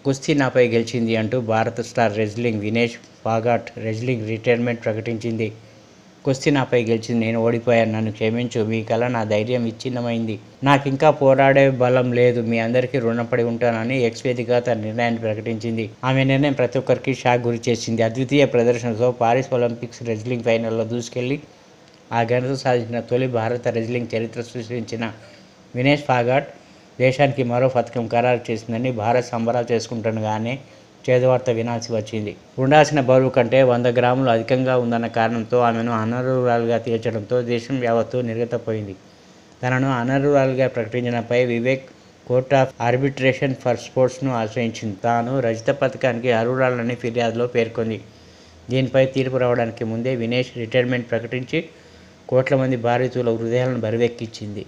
కుస్తీ నాపై గెలిచింది అంటూ భారత star wrestling Vinesh forgot wrestling retirement ప్రకటించింది. కుస్తీ నాపై గెలిచింది, నేను ఓడిపోయాను, నన్ను క్షమించు, మీ కల నా ధైర్యం విచ్ఛిన్నమైంది, నాకింకా పోరాడే బలం లేదు, మీ అందరికీ రుణపడి ఉంటానని ఎక్స్ వేదికగా తన నిర్ణయాన్ని ప్రకటించింది. ఆమె నిర్ణయం ప్రతి ఒక్కరికి షాక్ గురి చేసింది. అద్వితీయ ప్రదర్శనతో పారిస్ ఒలింపిక్స్ రెజ్లింగ్ ఫైనల్లో దూసుకెళ్లి ఆ ఘనత సాధించిన తొలి భారత రెజ్లింగ్ చరిత్ర సృష్టించిన వినేష్ ఫాగాట్ దేశానికి మరో పథకం ఖరారు చేసిందని భారత్ సంబరాలు చేసుకుంటుండగానే చేదువార్త వినాల్సి వచ్చింది. ఉండాల్సిన బరువు కంటే 100 గ్రాములు అధికంగా ఉందన్న కారణంతో ఆమెను అనర్హురాలుగా తేల్చడంతో దేశం యావత్తు నిర్ఘాంతపోయింది. తనను అనర్హురాలుగా ప్రకటించడంపై Vivek court of arbitration for స్పోర్ట్స్ను ఆశ్రయించింది. తాను రజత పథకానికి అర్హురాలని ఫిర్యాదులో పేర్కొంది. దీనిపై తీర్పు రావడానికి ముందే వినేష్ రిటైర్మెంట్ ప్రకటించి కోట్ల మంది భారతీయుల హృదయాలను బరువెక్కించింది.